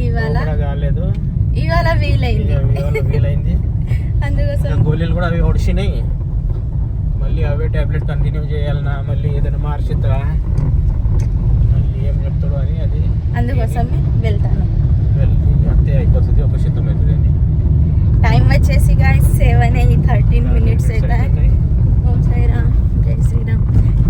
ఇవాళ కాలేదు, ఇవాళ వీలైంది. అందుకోసం గోళీలు కూడా అవి ఒడిచినాయి. మళ్ళీ అవే టాబ్లెట్ కంటిన్యూ చేయాలన్నా, మళ్ళీ ఏదైనా మార్చిద్దా, మళ్ళీ ఏం చెప్తాడు అని అది అందుకోసమే వెళ్తాను. అంతే అయిపోతుంది, ఒక శతం అవుతుంది అని. టైం వచ్చేసి గాయ్స్ 7:13 అయితే. ఓం సాయిరామ్, జై శ్రీరామ్.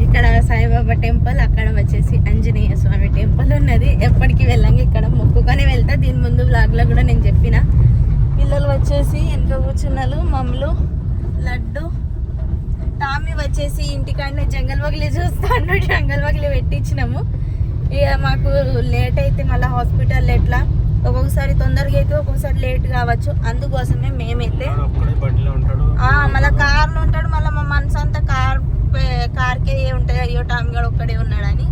ఇక్కడ సాయిబాబా టెంపుల్, అక్కడ వచ్చేసి ఆంజనేయ స్వామి టెంపుల్ ఉన్నది. ఎప్పటికీ వెళ్ళంగా ఇక్కడ మొక్కుకొని వెళ్తా. దీని ముందు వ్లాగ్లో కూడా నేను చెప్పిన. పిల్లలు వచ్చేసి వెనక కూర్చున్నారు, మమ్మలు లడ్డు. టామీ వచ్చేసి ఇంటికాడనే జంగల్ బగిలి చూస్తాను. జంగల్ బగిలి పెట్టించినాము. ఇక మాకు లేట్ అయితే మళ్ళీ హాస్పిటల్ ఎట్లా, ఒక్కొక్కసారి తొందరగా అయితే ఒక్కొక్కసారి లేట్ కావచ్చు. అందుకోసమే మేమైతే మళ్ళీ కార్లో ఉంటాడు. మళ్ళీ మా మనసు అంతా కార్కే ఉంటాయి. అయ్యో టామీ గడు ఒక్కడే ఉన్నాడని.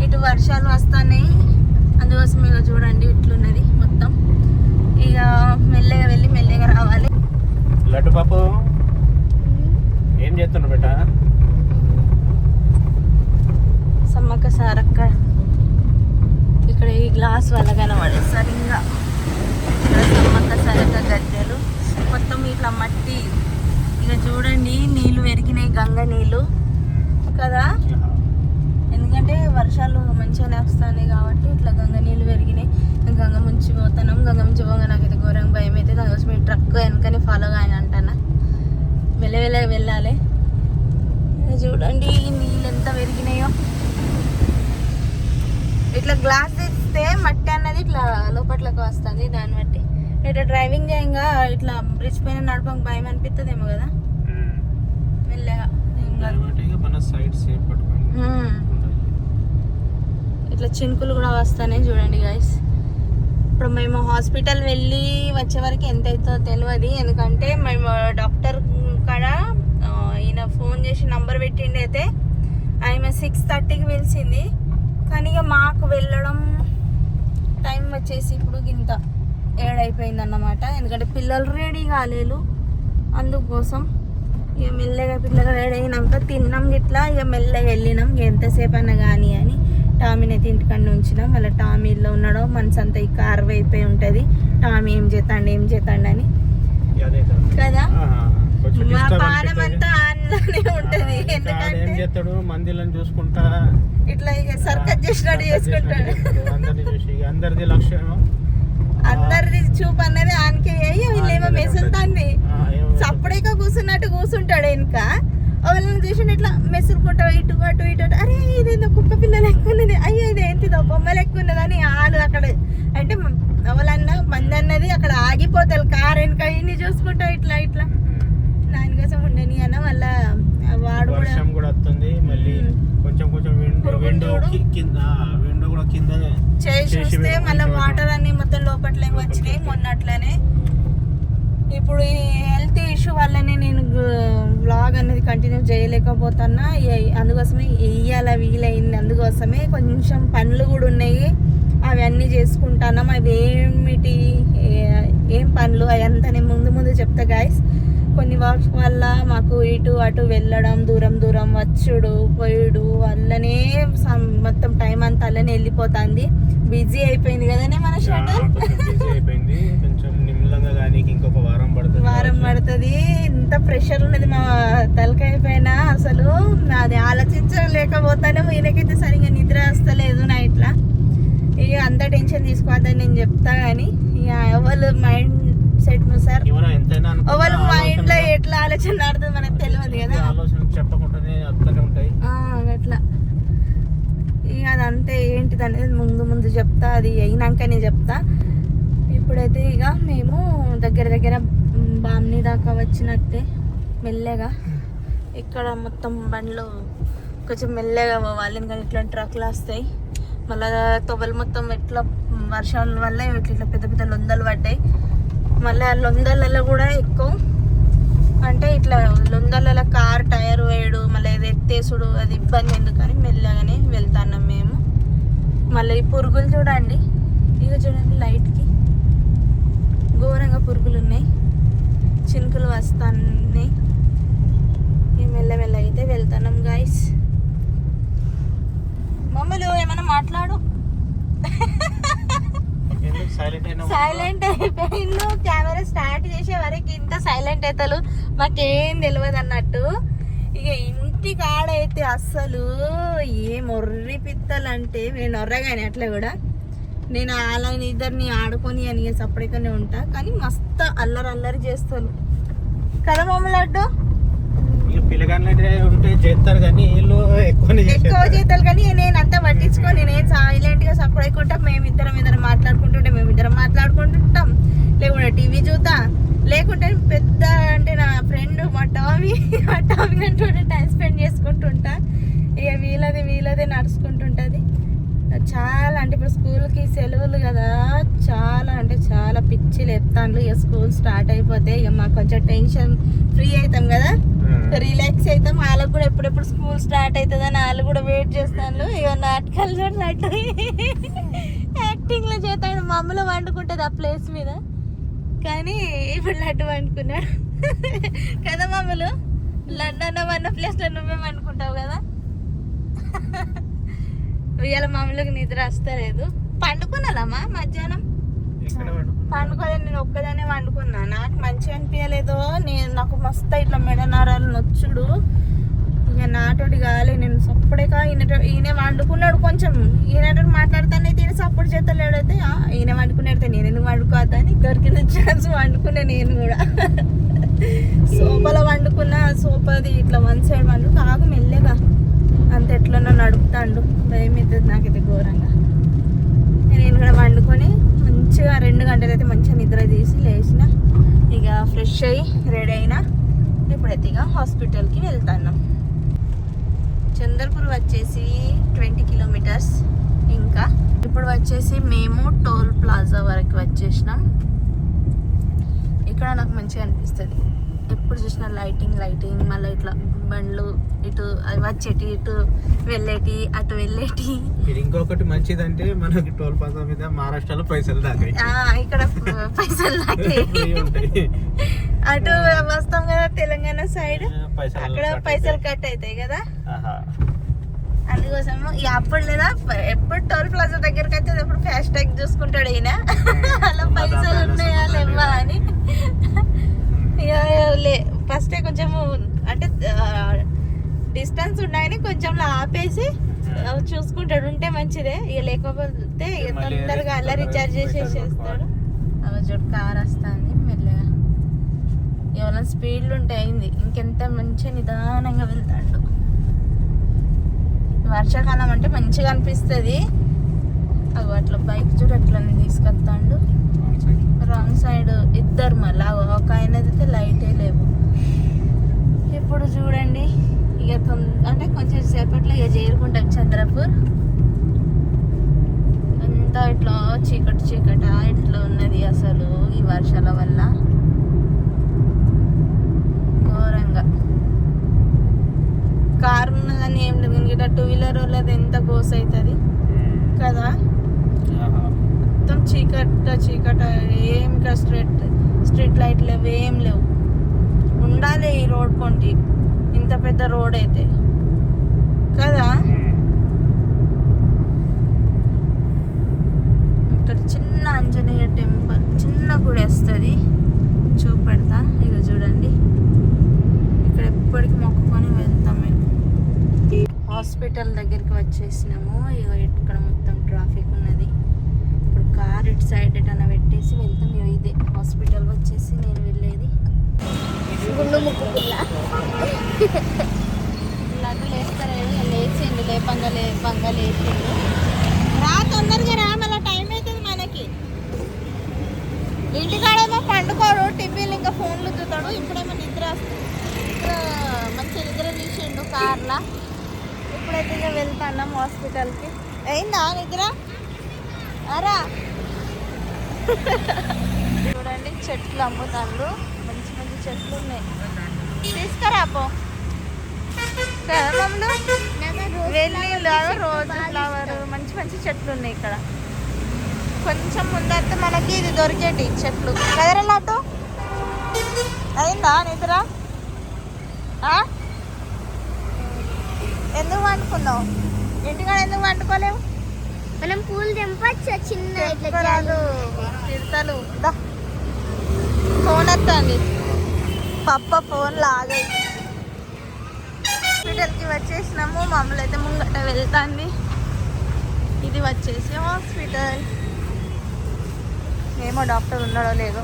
ఇటు వర్షాలు వస్తున్నాయి, అందుకోసం ఇక చూడండి ఇట్లున్నది మొత్తం. ఇక మెల్లగా వెళ్ళి మెల్లగా రావాలి. లడ్డు పాపు ఏం చేస్తున్నావు బేట? సమ్మక్క సారక్క ఇక్కడ ఈ గ్లాస్ వల్ల కనబడే సరిగ్గా. ఇక్కడ సమ్మక్క సారక్క గద్దెలు మొత్తం ఇట్లా మట్టి. ఇక చూడండి నీళ్లు పెరిగినాయి, గంగ నీళ్ళు కదా. ఎందుకంటే వర్షాలు మంచిగానే వస్తున్నాయి కాబట్టి ఇట్లా గంగ నీళ్ళు పెరిగినాయి. గంగ ముంచి పోతున్నాం. గంగ ముంచి పోగా నాకైతే ఘోరంగా భయం అయితే. దానికోసం ఈ ట్రక్ వెనకనే ఫాలో కానీ అంటానా, మెల్లగా వెళ్ళాలి. చూడండి నీళ్ళు ఎంత పెరిగినాయో. ఇట్లా గ్లాస్ తెస్తే మట్టి అన్నది ఇట్లా లోపట్లోకి వస్తుంది. దాన్ని బట్టి ఇట్లా డ్రైవింగ్ చేయంగా ఇట్లా బ్రిడ్జ్ పైన నడపక భయం అనిపిస్తుందేమో కదా. మెల్లగా ఇట్లా చినుకులు కూడా వస్తాయి చూడండి గైస్. ఇప్పుడు మేము హాస్పిటల్ వెళ్ళి వచ్చే వరకు ఎంత అవుతుందో తెలియదు. ఎందుకంటే మేము డాక్టర్ కాడ ఈయన ఫోన్ చేసి నంబర్ పెట్టిండి. అయితే ఆమె 6:30కి పిలిచింది. కానీ ఇక మాకు వెళ్ళడం టైం వచ్చేసి ఇప్పుడు ఇంత 7 అయిపోయింది అన్నమాట. ఎందుకంటే పిల్లలు రెడీ కాలేదు. అందుకోసం ఇక మెల్లగా పిల్లలు రెడీ అయినాక తిన్నాం ఇట్లా. ఇక మెల్లగా వెళ్ళినాం. ఎంతసేపు అన్నా కానీ అని టామీని అయితే ఇంటికన్నా ఉంచినాం. మళ్ళీ టామీలో ఉన్నాడో మనసు అంతా ఈ కార్ అయిపోయి ఉంటుంది. టామీ ఏం చేస్తాండి అని కదా. మా పానం అంతా ఆన్లోనే ఉంటది. ఎందుకంటే మందిలను చూసుకుంటా ఇట్లా ఇక సర్కస్ చేసినట్టు చేసుకుంటాడు. అందరిది చూపు అన్నది ఆనకే అయ్యి వీళ్ళేమో మెసులుతాంది. సప్పుడేక కూర్చున్నట్టు కూర్చుంటాడు వెనుక. వాళ్ళని చూసి ఇట్లా మెసులుకుంటాడు ఇటు అటు ఇటు. అరే ఇదేందో కుక్క పిల్లలు ఎక్కువ ఉన్నది, అయ్యో ఇది ఏంటిదో బొమ్మలు ఎక్కువ ఉన్నది అని వాళ్ళు అక్కడ అంటే ఎవరన్నా మంది అన్నది అక్కడ ఆగిపోతారు. కారు వెనుక ఇన్ని చూసుకుంటా ఇట్లా ఇట్లా. దానికోసం ఉండని అన్న మళ్ళా వాడు కూడా వస్తుంది. మళ్ళీ కొంచెం చేసి చూస్తే మళ్ళీ వాటర్ అన్ని మొత్తం లోపట్లే వచ్చినాయి మొన్నట్లనే. ఇప్పుడు ఈ హెల్త్ ఇష్యూ వల్లనే నేను వ్లాగ్ అనేది కంటిన్యూ చేయలేకపోతున్నా. అందుకోసమే ఇయ్యాల వీలైంది. అందుకోసమే కొంచెం పనులు కూడా ఉన్నాయి, అవి అన్నీ చేసుకుంటున్నాం. అవి ఏం పనులు అవంతా నేను ముందు చెప్తా గాయస్. కొన్ని వర్క్స్ వల్ల మాకు ఇటు అటు వెళ్ళడం, దూరం వచ్చుడు పోయుడు వల్లనే మొత్తం టైం అంతా అలానే వెళ్ళిపోతుంది. బిజీ అయిపోయింది కదనే మన షెడ్యూల్. వారం పడుతుంది. ఇంత ప్రెషర్ ఉన్నది మా తలకాయ పైన. అసలు అది ఆలోచించలేకపోతాను. ఈయనకైతే సరిగ్గా నిద్ర వస్తలేదు నైట్లా. ఇక అంత టెన్షన్ తీసుకోవద్దని నేను చెప్తా. కానీ ఇక ఎవరు మైండ్ సెట్ ను సార్ ఎవరు మైండ్ లో ఎట్లా ఆలోచన ఆడుతుంది మనకు తెలియదు కదా. అట్లా ఇక అదంతే ఏంటిది అనేది ముందు చెప్తా. అది అయినాకనే చెప్తా. ఇప్పుడైతే ఇక మేము దగ్గర బామ్ని దాకా వచ్చినట్టే మెల్లగా. ఇక్కడ మొత్తం బండ్లు కొంచెం మెల్లగా పోవాలి. ఎందుకంటే ఇట్లా ట్రక్లు వస్తాయి. మళ్ళీ తొవ్వలు మొత్తం ఎట్లా వర్షాల వల్ల ఇట్లా పెద్ద లొందలు పడ్డాయి. మళ్ళీ ఆ లొందలలో కూడా ఎక్కువ అంటే ఇట్లా లొందలలో కార్ టైర్ వేయడు, మళ్ళీ ఇది ఎత్తేసుడు, అది ఇబ్బంది. ఎందుకని మెల్లగానే వెళ్తున్నాం మేము. మళ్ళీ ఈ పురుగులు చూడండి, ఇక చూడండి లైట్కి ఘోరంగా పురుగులు ఉన్నాయి, చినుకులు వస్తున్నాయి. మెల్లమెల్ల అయితే వెళ్తున్నాం గాయస్. మమ్మలు ఏమన్నా మాట్లాడు. సైలెంట్ అయిపోయిండు. కెమెరా స్టార్ట్ చేసే వరకు ఇంత సైలెంట్ అవుతారు మాకేం తెలియదు అన్నట్టు. ఇక ఇంటి కాడైతే అస్సలు ఏ మొర్రి పిత్తలంటే నేను నొర్రగాని అట్లా కూడా నేను వాళ్ళని ఇద్దరిని ఆడుకొని అని సపరేట్గానే ఉంటా. కానీ మస్తు అల్లరి చేస్తాను కదా మమ్మల్ని అడ్డు. ఉంటే చేస్తారు కానీ ఎక్కువ చేస్తారు కానీ నేను అంతా పట్టించుకొని నేను సైలెంట్ గా సపరేట్ ఉంటా. మేమిద్దరం మాట్లాడుకుంటుంటాం, లేకుంటే టీవీ చూతా, లేకుంటే పెద్ద అంటే నా ఫ్రెండ్ మా టామీ అంటుంటే టైం స్పెండ్ చేసుకుంటుంటా. ఇక వీళ్ళదే నడుచుకుంటుంటది. చాలా అంటే ఇప్పుడు స్కూల్కి సెలవులు కదా, చాలా అంటే చాలా పిచ్చి లేపుతాను. ఇక స్కూల్ స్టార్ట్ అయిపోతే ఇక మాకు కొంచెం టెన్షన్ ఫ్రీ అవుతాం కదా, రిలాక్స్ అవుతాం. వాళ్ళకు కూడా ఎప్పుడెప్పుడు స్కూల్ స్టార్ట్ అవుతుందని వాళ్ళు కూడా వెయిట్ చేస్తాను. ఇక నాటకాలు చూడట్టు యాక్టింగ్లో చేస్తాడు. మా అమ్మలో వండుకుంటుంది ఆ ప్లేస్ మీద, కానీ ఇప్పుడు లడ్డు వండుకున్నాడు కదా. మమ్మలు లడ్డు అన్న ప్లేస్లో నువ్వే వండుకుంటావు కదా. ఇవాళ మామూలుగా నిద్ర వస్తలేదు. పండుకున్నాలమ్మా మధ్యాహ్నం? పండుకోలేదు, నేను ఒక్కదానే వండుకున్నా. నాకు మంచిగా అనిపించలేదు. నాకు మస్తు ఇట్లా మెడ నరాలు నొచ్చుడు. ఇక నాతోటి కాలే. నేను సప్పుడేగా ఈయన వండుకున్నాడు. కొంచెం ఈయనతో మాట్లాడుతానే ఈయన సపోర్ట్ చేస్తలేడైతే ఈయన వండుకునేడితే నేను ఎందుకు వండుకోవద్దని దొరికిన ఛాన్స్ వండుకున్నా. నేను కూడా సోఫాలో వండుకున్నా. సోఫాది ఇట్లా వన్ సైడ్ వండు కాకు మెల్లగా అంత ఎట్లనో నడుపుతాండు. భయం అవుతుంది నాకైతే ఘోరంగా. నేను కూడా వండుకొని మంచిగా 2 గంటలు అయితే మంచిగా నిద్ర తీసి లేచిన. ఇక ఫ్రెష్ అయ్యి రెడీ అయినా. ఇప్పుడైతే ఇక హాస్పిటల్కి వెళ్తాను. చంద్రపూర్ వచ్చేసి 20 కిలోమీటర్స్. ఇంకా ఇప్పుడు వచ్చేసి మేము టోల్ ప్లాజా వరకు వచ్చేసినాం. ఇక్కడ నాకు మంచిగా అనిపిస్తుంది. ఎప్పుడు చూసినా లైటింగ్ మళ్ళీ ఇట్లా బండ్లు ఇటు వచ్చేటి, ఇటు వెళ్ళేటి, అటు వెళ్ళేటి. ఇంకొకటి మంచిదంటే మనకి టోల్ ప్లాజా మీద మహారాష్ట్రలో పైసలు దాకాయి, ఇక్కడ పైసలు దాకాయి. అటు వస్తాం కదా తెలంగాణ సైడ్, అక్కడ పైసలు కట్ అవుతాయి కదా. అందుకోసం అప్పుడు లేదా ఎప్పుడు టోల్ ప్లాజా దగ్గరకు అయితే ఎప్పుడు ఫాస్ట్ ట్యాగ్ చూసుకుంటాడు ఈయన, అలా పైసలు ఉన్నాయా లేవా అని. ఫస్ట్ కొంచెం అంటే డిస్టెన్స్ ఉన్నాయని కొంచెం ఆపేసి చూసుకుంటాడు. ఉంటే మంచిదే. ఇక లేకపోతే ఇక తొందరగా అలా రీఛార్జ్ చేసేసేస్తాడు. చూడు కార్ వస్తుంది మెల్లగా. ఎవరైనా స్పీడ్లు ఉంటే అయింది. ఇంకెంత మంచిగా నిదానంగా వెళ్తాడు. వర్షాకాలం అంటే మంచిగా అనిపిస్తుంది. అవి అట్లా బైక్ చూడు అట్లా తీసుకొస్తాడు. రాంగ్ సైడ్ ఇద్దరు మళ్ళీ ఒక ఆయన అయితే లైటే లేవు. ఇప్పుడు చూడండి ఇక అంటే కొంచెం సేపట్లో ఇక చేరుకుంటాం చంద్రపూర్. అంతా ఇట్లా చీకట ఇట్లా ఉన్నది అసలు ఈ వర్షాల వల్ల ఘోరంగా. కారు ఉన్నదని ఏం లేదు, ఇంకా 2 వీలర్ వాళ్ళది ఎంత గోస్ అవుతుంది కదా. మొత్తం చీకట ఏం స్ట్రీట్ లైట్ లేవు, ఏం లేవు. ఉండాలి ఈ రోడ్ కొంటి, ఇంత పెద్ద రోడ్ అయితే కదా. ఇక్కడ చిన్న ఆంజనేయ టెంపుల్, చిన్న గుడి వస్తుంది, చూపెడతా. ఇక చూడండి ఇక్కడ ఎప్పటికి మొక్కుకొని వెళ్తాం మేము. హాస్పిటల్ దగ్గరికి వచ్చేసినాము. ఇక ఇక్కడ మొత్తం ట్రాఫిక్ ఉన్నది. ఇప్పుడు కార్ ఇటు సైడ్ ఎటన్నా పెట్టేసి వెళ్తాం. ఇదే హాస్పిటల్ వచ్చేసి నేను వెళ్ళేది. గుండు ముక్కుకుల్లా లడ్డు లేస్తారేమో, లేచిండు. లేపంగా లేచిండు. రా తొందరగా రా, మళ్ళీ టైం అవుతుంది మనకి. ఇంటికాడేమో పండుకోడు, టిఫిన్లు ఇంకా ఫోన్లు చూస్తాడు. ఇప్పుడేమో నిద్ర మంచిగా నిద్ర తీసిండు కార్లా. ఇప్పుడైతే ఇక వెళ్తాన్నాం హాస్పిటల్కి. అయిందా నిద్ర? అరా చూడండి చెట్లు అమ్ముతాండ్రు. మంచి చెట్లు ఉన్నాయి, తీసుకురాపో. వెల్లీలు, రోజు ఫ్లవర్, మంచి చెట్లు ఉన్నాయి ఇక్కడ. కొంచెం ముందైతే మనకి ఇది దొరికేటి చెట్లు కదరలాటు. అయిందా నిద్ర? ఎందుకు వండుకున్నావు? ఇంటికాడ ఎందుకు వండుకోలేవు? మనం పూలు తెంపచ్చు చిన్న రాదు. తిడతాను దా ఫోన్ ఎత్తండి పప్ప ఫోన్ లాగాయి హాస్పిటల్కి వచ్చేసినాము మమ్మల్ని అయితే ముంగట వెళ్తాంది ఇది వచ్చేసి హాస్పిటల్ ఏమో డాక్టర్ ఉన్నాడో లేదో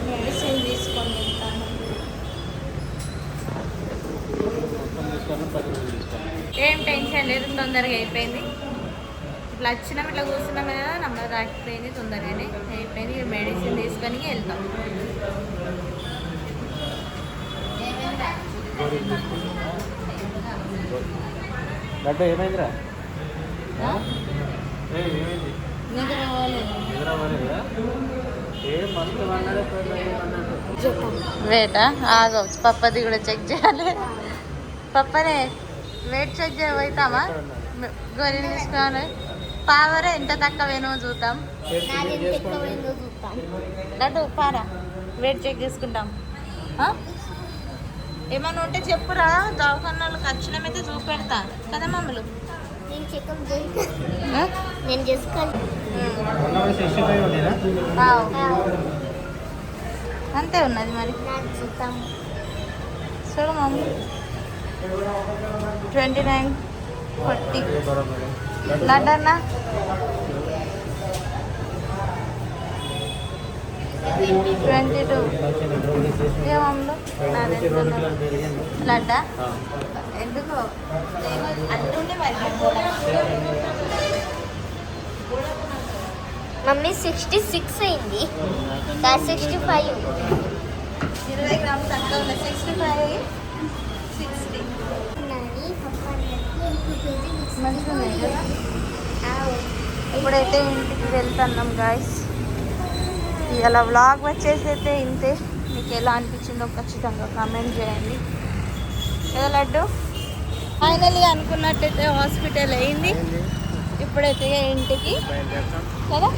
మెడిసిన్ తీసుకొని వెళ్తాను ఏం టెన్షన్ లేదు తొందరగా అయిపోయింది ఇట్లా వచ్చినాం ఇట్లా కూర్చున్నాం కదా నెంబర్ రాకపోయింది తొందరగానే అయిపోయింది మెడిసిన్ తీసుకొని వెళ్తాం లడ్డు ఏమైందిరా నిద్ర రావాలేదు వేటా ఆగవచ్చు పప్పది కూడా చెక్ చేయాలి పప్పనే వెయిట్ చెక్ చేయబోతామా గొర్రెలు తీసుకోవాలి పావరే ఎంత తక్కువేనో చూద్దాం లడ్డు పారా వెయిట్ చెక్ చేసుకుంటాం ఏమన్నా ఉంటే చెప్పురా దవాఖానాలకు వచ్చినమైతే చూపెడతా కదా మమ్మల్ని నేను చేసుకోవాలి అంతే ఉన్నది మరి చూడు మమ్మీ 29 40 లడ్డన్నా 22 ఏమమ్మలు లడ్డా ఎందుకు అంటుండే మరి మమ్మీ 66 అయింది 65 20 గ్రాములు తక్కువ ఉన్నాయి 65 60 మంచిగా ఉన్నాయి కదా ఇప్పుడైతే ఇంటికి వెళ్తున్నాం గాయస్ ఇలా వ్లాగ్ వచ్చేసి అయితే ఇంతే మీకు ఎలా అనిపించిందో ఖచ్చితంగా కామెంట్ చేయండి కదా లడ్డు ఫైనలీ అనుకున్నట్టయితే హాస్పిటల్ అయింది ఇప్పుడైతే ఇంటికి కదా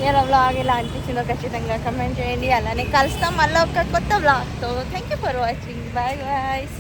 ఇలా వ్లాగ్ ఎలా అనిపించిందో ఖచ్చితంగా కమెంట్ చేయండి అలానే కలుస్తాం మళ్ళీ ఒక కొత్త వ్లాగ్తో thank you for watching bye boys